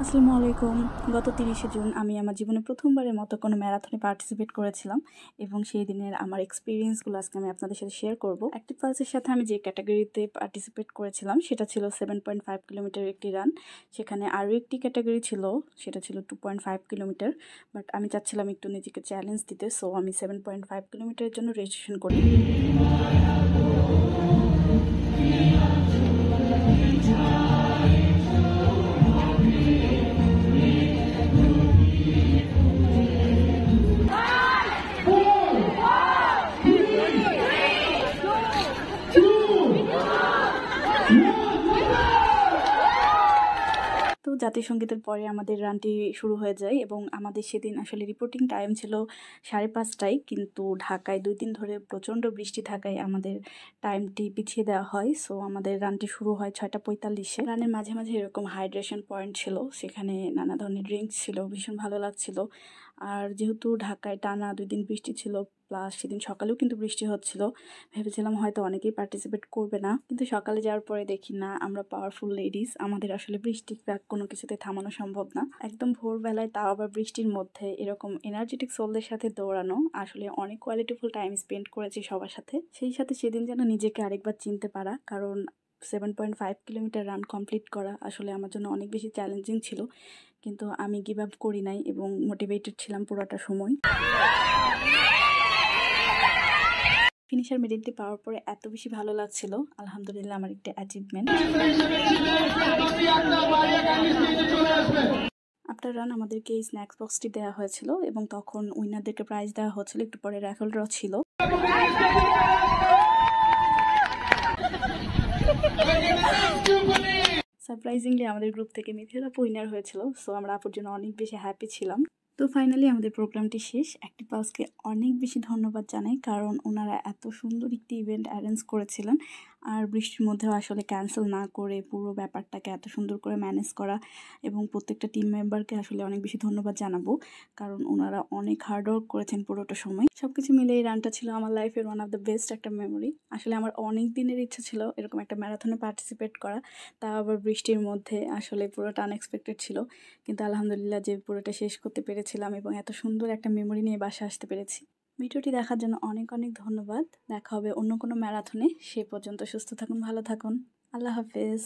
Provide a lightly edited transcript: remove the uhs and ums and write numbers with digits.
আসসালামু আলাইকুম। গত ৩০শে জুন আমি আমার জীবনে প্রথমবারের মতো কোনো ম্যারাথনে পার্টিসিপেট করেছিলাম এবং সেই দিনের আমার এক্সপেরিয়েন্সগুলো আজকে আমি আপনাদের সাথে শেয়ার করব। অ্যাক্টিভ পালসের সাথে আমি যে ক্যাটাগরিতে পার্টিসিপেট করেছিলাম সেটা ছিল 7.5 কিলোমিটার একটি রান। সেখানে আরও একটি ক্যাটাগরি ছিল, সেটা ছিল 2.5 কিলোমিটার। বাট আমি চাচ্ছিলাম একটু নিজেকে চ্যালেঞ্জ দিতে, সো আমি 7.5 কিলোমিটারের জন্য রেজিস্ট্রেশন করি। তো জাতীয় সঙ্গীতের পরে আমাদের রানটি শুরু হয়ে যায় এবং আমাদের সেদিন আসলে রিপোর্টিং টাইম ছিল 5:30টায়, কিন্তু ঢাকায় 2 দিন ধরে প্রচণ্ড বৃষ্টি থাকায় আমাদের টাইমটি পিছিয়ে দেওয়া হয়। সো আমাদের রানটি শুরু হয় 6:45-এ। রানের মাঝে মাঝে এরকম হাইড্রেশন পয়েন্ট ছিল, সেখানে নানা ধরনের ড্রিঙ্কস ছিল, ভীষণ ভালো লাগছিল। আর যেহেতু ঢাকায় টানা 2 দিন বৃষ্টি ছিল, প্লাস সেদিন সকালেও কিন্তু বৃষ্টি হচ্ছিল, ভেবেছিলাম হয়তো অনেকেই পার্টিসিপেট করবে না, কিন্তু সকালে যাওয়ার পরে দেখি না, আমরা পাওয়ারফুল লেডিস, আমাদের আসলে বৃষ্টি কোনো কিছুতে থামানো সম্ভব না। একদম ভোরবেলায়, তাও আবার বৃষ্টির মধ্যে, এরকম এনার্জেটিক সোলদের সাথে দৌড়ানো, আসলে অনেক কোয়ালিটিফুল টাইম স্পেন্ড করেছি সবার সাথে। সেই সাথে সেদিন যেন নিজেকে আরেকবার চিনতে পারা, কারণ 7.5 কিলোমিটার রান কমপ্লিট করা আসলে আমার জন্য অনেক বেশি চ্যালেঞ্জিং ছিল, কিন্তু আমি গিভ আপ করি নাই এবং মোটিভেটেড ছিলাম পুরোটা সময়। ফিনিশার মেডেলটি পাওয়ার পরে এত বেশি ভালো লাগছিল, আলহামদুলিল্লাহ আমার একটা অ্যাচিভমেন্ট। আফটার রান আমাদেরকে এই স্ন্যাক্স বক্সটি দেওয়া হয়েছিল এবং তখন উইনারদেরকে প্রাইজ দেওয়া হচ্ছিল, একটু পরে র্যাফেল ড্র ছিল। সারপ্রাইজিংলি আমাদের গ্রুপ থেকে মিথিলা আপু উইনার হয়েছিল, সো আমরা আপুর জন্য অনেক বেশি হ্যাপি ছিলাম। তো ফাইনালি আমাদের প্রোগ্রামটি শেষ। অ্যাক্টিভ পালসকে অনেক বেশি ধন্যবাদ জানাই, কারণ ওনারা এত সুন্দর একটি ইভেন্ট অ্যারেঞ্জ করেছিলেন, আর বৃষ্টির মধ্যেও আসলে ক্যান্সেল না করে পুরো ব্যাপারটাকে এত সুন্দর করে ম্যানেজ করা, এবং প্রত্যেকটা টিম মেম্বারকে আসলে অনেক বেশি ধন্যবাদ জানাবো, কারণ ওনারা অনেক হার্ডওয়ার্ক করেছেন পুরোটা সময়। সব কিছু মিলে এই রানটা ছিল আমার লাইফের ওয়ান অফ দ্য বেস্ট একটা মেমোরি। আসলে আমার অনেক দিনের ইচ্ছা ছিল এরকম একটা ম্যারাথনে পার্টিসিপেট করা, তা আবার বৃষ্টির মধ্যে, আসলে পুরোটা আনএক্সপেক্টেড ছিল, কিন্তু আলহামদুলিল্লাহ যে পুরোটা শেষ করতে পেরেছিলাম এবং এত সুন্দর একটা মেমোরি নিয়ে বাসায় আসতে পেরেছি। ভিডিওটি দেখার জন্য অনেক অনেক ধন্যবাদ। দেখা হবে অন্য কোনো ম্যারাথনে। সে পর্যন্ত সুস্থ থাকুন, ভালো থাকুন। আল্লাহ হাফেজ।